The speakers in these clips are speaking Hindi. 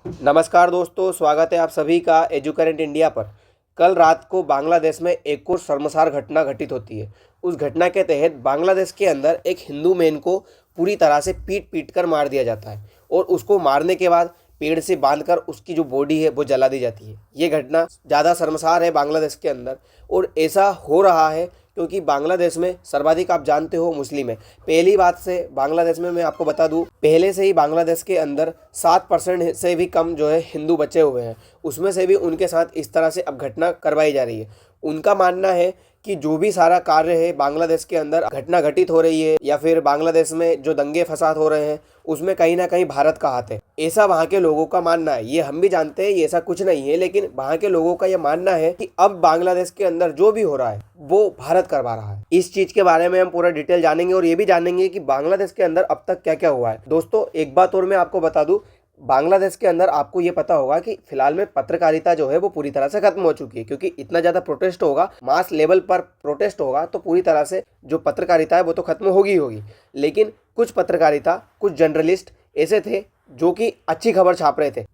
नमस्कार दोस्तों, स्वागत है आप सभी का एजुकरेंट इंडिया पर। कल रात को बांग्लादेश में एक और शर्मसार घटना घटित होती है। उस घटना के तहत बांग्लादेश के अंदर एक हिंदू मैन को पूरी तरह से पीट पीट कर मार दिया जाता है और उसको मारने के बाद पेड़ से बांधकर उसकी जो बॉडी है वो जला दी जाती है। ये घटना ज़्यादा शर्मसार है बांग्लादेश के अंदर, और ऐसा हो रहा है क्योंकि बांग्लादेश में सर्वाधिक आप जानते हो मुस्लिम है। पहली बात से बांग्लादेश में मैं आपको बता दूं, पहले से ही बांग्लादेश के अंदर 7% से भी कम जो है हिंदू बचे हुए हैं। उसमें से भी उनके साथ इस तरह से अब घटना करवाई जा रही है। उनका मानना है कि जो भी सारा कार्य है बांग्लादेश के अंदर घटना घटित हो रही है या फिर बांग्लादेश में जो दंगे फसाद हो रहे हैं उसमें कहीं ना कहीं भारत का हाथ है, ऐसा वहाँ के लोगों का मानना है। ये हम भी जानते हैं ये ऐसा कुछ नहीं है, लेकिन वहाँ के लोगों का ये मानना है कि अब बांग्लादेश के अंदर जो भी हो रहा है वो भारत करवा रहा है। इस चीज के बारे में हम पूरा डिटेल जानेंगे और ये भी जानेंगे कि बांग्लादेश के अंदर अब तक क्या क्या हुआ है। दोस्तों, एक बात और मैं आपको बता दूं, बांग्लादेश के अंदर आपको ये पता होगा कि फिलहाल में पत्रकारिता जो है वो पूरी तरह से खत्म हो चुकी है, क्योंकि इतना ज़्यादा प्रोटेस्ट होगा, मास लेवल पर प्रोटेस्ट होगा, तो पूरी तरह से जो पत्रकारिता है वो तो खत्म होगी। लेकिन कुछ पत्रकारिता, कुछ जर्नलिस्ट ऐसे थे जो कि अच्छी खबर छाप रहे थे,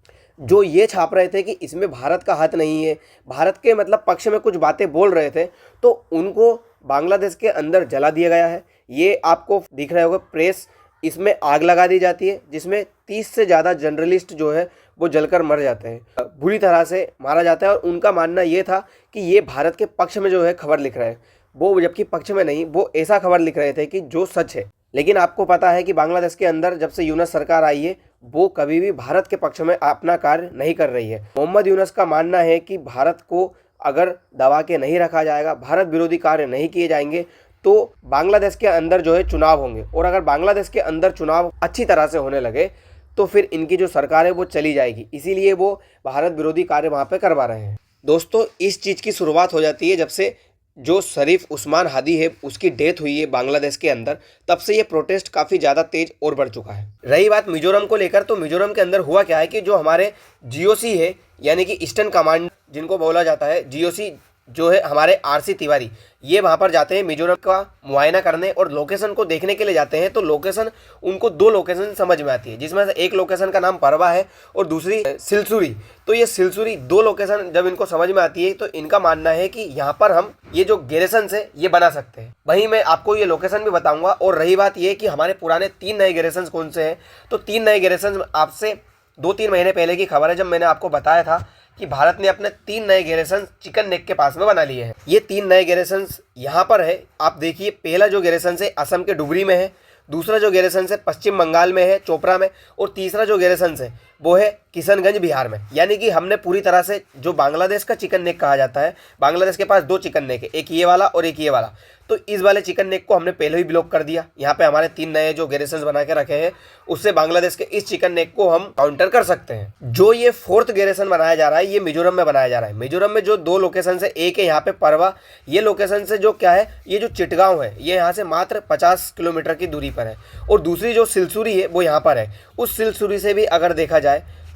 जो ये छाप रहे थे कि इसमें भारत का हाथ नहीं है, भारत के मतलब पक्ष में कुछ बातें बोल रहे थे, तो उनको बांग्लादेश के अंदर जला दिया गया है। ये आपको दिख रहा होगा, प्रेस इसमें आग लगा दी जाती है, जिसमें 30 से ज़्यादा जर्नलिस्ट जो है वो जलकर मर जाते हैं, बुरी तरह से मारा जाता है। और उनका मानना ये था कि ये भारत के पक्ष में जो है खबर लिख रहे हैं, वो जबकि पक्ष में नहीं, वो ऐसा खबर लिख रहे थे कि जो सच है। लेकिन आपको पता है कि बांग्लादेश के अंदर जब से यूनस सरकार आई है वो कभी भी भारत के पक्ष में अपना कार्य नहीं कर रही है। मोहम्मद यूनस का मानना है कि भारत को अगर दबा के नहीं रखा जाएगा, भारत विरोधी कार्य नहीं किए जाएंगे, तो बांग्लादेश के अंदर जो है चुनाव होंगे, और अगर बांग्लादेश के अंदर चुनाव अच्छी तरह से होने लगे तो फिर इनकी जो सरकार है वो चली जाएगी। इसीलिए वो भारत विरोधी कार्य वहाँ पे करवा रहे हैं। दोस्तों, इस चीज़ की शुरुआत हो जाती है जब से जो शरीफ उस्मान हादी है उसकी डेथ हुई है बांग्लादेश के अंदर, तब से ये प्रोटेस्ट काफ़ी ज़्यादा तेज और बढ़ चुका है। रही बात मिजोरम को लेकर, तो मिजोरम के अंदर हुआ क्या है कि जो हमारे जीओसी है, यानी कि ईस्टर्न कमांड जिनको बोला जाता है, जीओसी जो है हमारे आरसी तिवारी, ये वहाँ पर जाते हैं मिजोरम का मुआयना करने और लोकेशन को देखने के लिए जाते हैं। तो लोकेशन उनको 2 लोकेशन समझ में आती है, जिसमें से एक लोकेशन का नाम परवा है और दूसरी सिलसुरी। तो ये सिलसुरी 2 लोकेशन जब इनको समझ में आती है तो इनका मानना है कि यहाँ पर हम ये जो गैरिसन है ये बना सकते हैं। वहीं मैं आपको ये लोकेशन भी बताऊंगा। और रही बात ये कि हमारे पुराने 3 नए गैरिसन कौन से हैं, तो 3 नए गैरिसन आपसे 2-3 महीने पहले की खबर है, जब मैंने आपको बताया था कि भारत ने अपने 3 नए गैरिसन चिकन नेक के पास में बना लिए हैं। ये 3 नए गैरिसन यहाँ पर है, आप देखिए। पहला जो गैरिसन है असम के डुगरी में है, दूसरा जो गैरिसन है पश्चिम बंगाल में है, चोपड़ा में, और तीसरा जो गैरिसन है वो है किशनगंज बिहार में। यानी कि हमने पूरी तरह से जो बांग्लादेश का चिकन नेक कहा जाता है, बांग्लादेश के पास 2 चिकन नेक है, एक ये वाला और एक ये वाला, तो इस वाले चिकन नेक को हमने पहले ही ब्लॉक कर दिया। यहाँ पे हमारे 3 नए जो गैरिसन बना के रखे हैं, उससे बांग्लादेश के इस चिकन नेक को हम काउंटर कर सकते हैं। जो ये 4th गैरिसन बनाया जा रहा है ये मिजोरम में बनाया जा रहा है। मिजोरम में जो 2 लोकेशन है, एक है यहाँ पे परवा, ये लोकेशन से जो क्या है, ये जो चिटगांव है ये यहाँ से मात्र 50 किलोमीटर की दूरी पर है, और दूसरी जो सिलसुरी है वो यहाँ पर है। उस सिलसुरी से भी अगर देखा जाए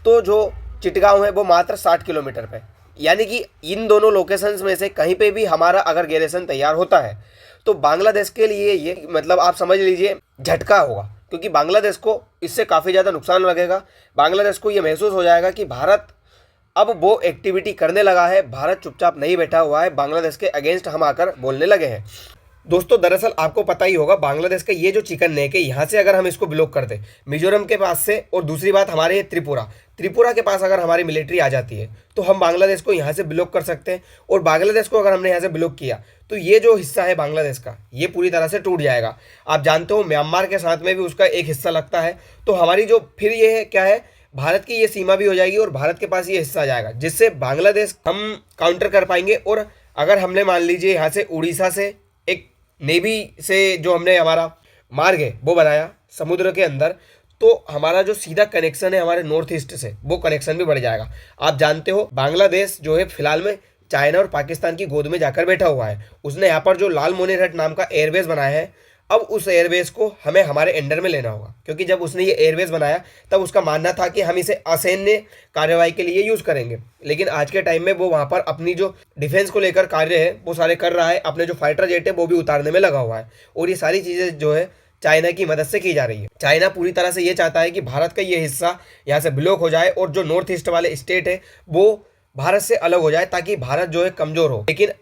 तो जो चिटगांव है वो मात्र 60 किलोमीटर पे। यानी कि इन दोनों लोकेशंस में से कहीं पे भी हमारा अगर गैरिसन तैयार होता है तो बांग्लादेश के लिए ये मतलब आप समझ लीजिए झटका होगा, क्योंकि बांग्लादेश को इससे काफ़ी ज़्यादा नुकसान लगेगा। बांग्लादेश को ये महसूस हो जाएगा कि भारत अब वो एक्टिविटी करने लगा है, भारत चुपचाप नहीं बैठा हुआ है, बांग्लादेश के अगेंस्ट हम आकर बोलने लगे हैं। दोस्तों, दरअसल आपको पता ही होगा बांग्लादेश का ये जो चिकन नेक है, यहाँ से अगर हम इसको ब्लॉक कर दें मिजोरम के पास से, और दूसरी बात हमारे त्रिपुरा के पास अगर हमारी मिलिट्री आ जाती है तो हम बांग्लादेश को यहाँ से ब्लॉक कर सकते हैं। और बांग्लादेश को अगर हमने यहाँ से ब्लॉक किया तो ये जो हिस्सा है बांग्लादेश का ये पूरी तरह से टूट जाएगा। आप जानते हो म्यांमार के साथ में भी उसका एक हिस्सा लगता है, तो हमारी जो फिर ये है क्या है, भारत की ये सीमा भी हो जाएगी और भारत के पास ये हिस्सा आ जाएगा, जिससे बांग्लादेश हम काउंटर कर पाएंगे। और अगर हमने मान लीजिए यहाँ से उड़ीसा से एक नेवी से जो हमने हमारा मार्ग है वो बनाया समुद्र के अंदर, तो हमारा जो सीधा कनेक्शन है हमारे नॉर्थ ईस्ट से वो कनेक्शन भी बढ़ जाएगा। आप जानते हो बांग्लादेश जो है फिलहाल में चाइना और पाकिस्तान की गोद में जाकर बैठा हुआ है। उसने यहाँ पर जो लाल मोनेरहट नाम का एयरबेस बनाया है, अब उस एयरबेस को हमें हमारे अंडर में लेना होगा, क्योंकि जब उसने ये एयरबेस बनाया तब उसका मानना था कि हम इसे असैन्य कार्रवाई के लिए यूज़ करेंगे। लेकिन आज के टाइम में वो वहाँ पर अपनी जो डिफेंस को लेकर कार्य है वो सारे कर रहा है, अपने जो फाइटर जेट है वो भी उतारने में लगा हुआ है। और ये सारी चीज़ें जो है चाइना की मदद से की जा रही है। चाइना पूरी तरह से ये चाहता है कि भारत का ये हिस्सा यहाँ से ब्लॉक हो जाए और जो नॉर्थ ईस्ट वाले स्टेट है वो भारत से अलग हो जाए, ताकि भारत जो है कमजोर हो। लेकिन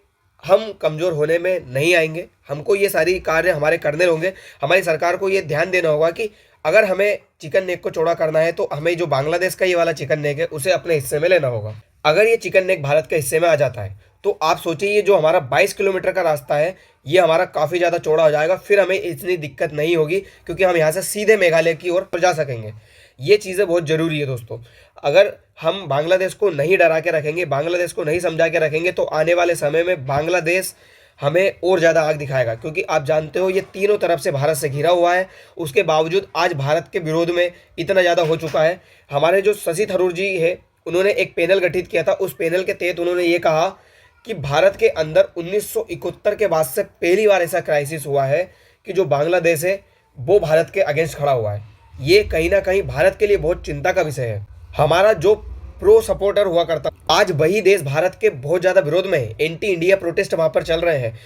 हम कमजोर होने में नहीं आएंगे, हमको ये सारी कार्य हमारे करने होंगे। हमारी सरकार को ये ध्यान देना होगा कि अगर हमें चिकन नेक को चौड़ा करना है तो हमें जो बांग्लादेश का ये वाला चिकन नेक है उसे अपने हिस्से में लेना होगा। अगर ये चिकन नेक भारत के हिस्से में आ जाता है तो आप सोचिए, ये जो हमारा 22 किलोमीटर का रास्ता है ये हमारा काफ़ी ज़्यादा चौड़ा हो जाएगा। फिर हमें इतनी दिक्कत नहीं होगी क्योंकि हम यहाँ से सीधे मेघालय की ओर जा सकेंगे। ये चीज़ें बहुत ज़रूरी है दोस्तों। अगर हम बांग्लादेश को नहीं डरा के रखेंगे, बांग्लादेश को नहीं समझा के रखेंगे तो आने वाले समय में बांग्लादेश हमें और ज़्यादा आग दिखाएगा। क्योंकि आप जानते हो ये तीनों तरफ से भारत से घिरा हुआ है, उसके बावजूद आज भारत के विरोध में इतना ज़्यादा हो चुका है। हमारे जो शशि थरूर जी है उन्होंने एक पैनल गठित किया था, उस पैनल के तहत उन्होंने ये कहा कि भारत के अंदर 1971 के बाद से पहली बार ऐसा क्राइसिस हुआ है कि जो बांग्लादेश है वो भारत के अगेंस्ट खड़ा हुआ है। ये कहीं ना कहीं भारत के लिए बहुत चिंता का विषय है। हमारा जो प्रो सपोर्टर हुआ करता आज वही देश भारत के बहुत ज़्यादा विरोध में है, एंटी इंडिया प्रोटेस्ट वहाँ पर चल रहे हैं।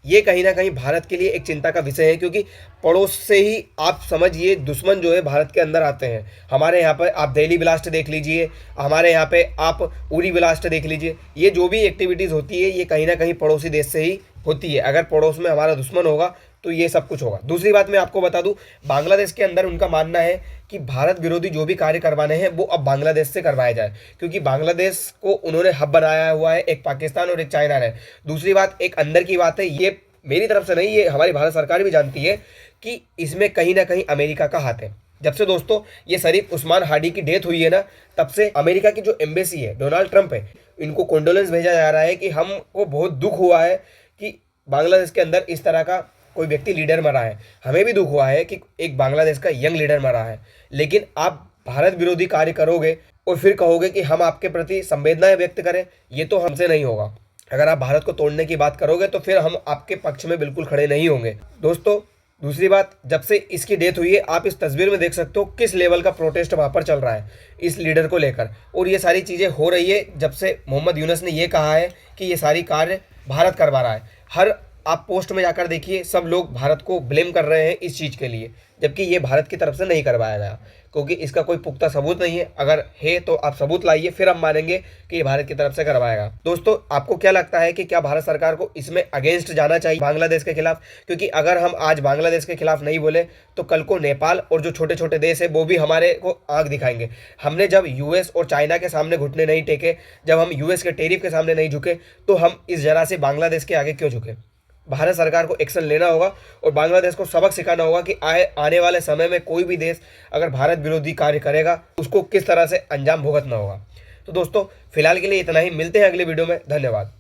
ये कहीं ना कहीं भारत के लिए एक चिंता का विषय है, क्योंकि पड़ोस से ही आप समझिए दुश्मन जो है भारत के अंदर आते हैं। हमारे यहाँ पर आप दिल्ली ब्लास्ट देख लीजिए, हमारे यहाँ पे आप उरी ब्लास्ट देख लीजिए, ये जो भी एक्टिविटीज़ होती है ये कहीं ना कहीं पड़ोसी देश से ही होती है। अगर पड़ोस में हमारा दुश्मन होगा तो ये सब कुछ होगा। दूसरी बात मैं आपको बता दूं, बांग्लादेश के अंदर उनका मानना है कि भारत विरोधी जो भी कार्य करवाने हैं वो अब बांग्लादेश से करवाए जाए, क्योंकि बांग्लादेश को उन्होंने हब बनाया हुआ है, एक पाकिस्तान और एक चाइना है। दूसरी बात एक अंदर की बात है, ये मेरी तरफ से नहीं, ये हमारी भारत सरकार भी जानती है कि इसमें कहीं ना कहीं अमेरिका का हाथ है। जब से दोस्तों ये शरीफ उस्मान हादी की डेथ हुई है ना, तब से अमेरिका की जो एम्बेसी है, डोनाल्ड ट्रंप है, इनको कॉन्डोलेंस भेजा जा रहा है कि हमको बहुत दुख हुआ है कि बांग्लादेश के अंदर इस तरह का कोई व्यक्ति लीडर मरा है। हमें भी दुख हुआ है कि एक बांग्लादेश का यंग लीडर मरा है। लेकिन आप भारत विरोधी कार्य करोगे और फिर कहोगे कि हम आपके प्रति संवेदनाएं व्यक्त करें, ये तो हमसे नहीं होगा। अगर आप भारत को तोड़ने की बात करोगे तो फिर हम आपके पक्ष में बिल्कुल खड़े नहीं होंगे। दोस्तों दूसरी बात, जब से इसकी डेथ हुई है आप इस तस्वीर में देख सकते हो किस लेवल का प्रोटेस्ट वहाँ पर चल रहा है इस लीडर को लेकर। और ये सारी चीज़ें हो रही है जब से मोहम्मद यूनुस ने ये कहा है कि ये सारी कार्य भारत करवा रहा है। हर आप पोस्ट में जाकर देखिए, सब लोग भारत को ब्लेम कर रहे हैं इस चीज़ के लिए, जबकि ये भारत की तरफ से नहीं करवाया गया, क्योंकि इसका कोई पुख्ता सबूत नहीं है। अगर है तो आप सबूत लाइए, फिर हम मानेंगे कि ये भारत की तरफ से करवाएगा। दोस्तों आपको क्या लगता है कि क्या भारत सरकार को इसमें अगेंस्ट जाना चाहिए बांग्लादेश के खिलाफ? क्योंकि अगर हम आज बांग्लादेश के खिलाफ नहीं बोले तो कल को नेपाल और जो छोटे छोटे देश है वो भी हमारे को आग दिखाएंगे। हमने जब यूएस और चाइना के सामने घुटने नहीं टेके, जब हम यूएस के टेरिफ के सामने नहीं झुके, तो हम इस जरा से बांग्लादेश के आगे क्यों झुके? भारत सरकार को एक्शन लेना होगा और बांग्लादेश को सबक सिखाना होगा कि आने वाले समय में कोई भी देश अगर भारत विरोधी कार्य करेगा उसको किस तरह से अंजाम भुगतना होगा। तो दोस्तों फिलहाल के लिए इतना ही, मिलते हैं अगले वीडियो में। धन्यवाद।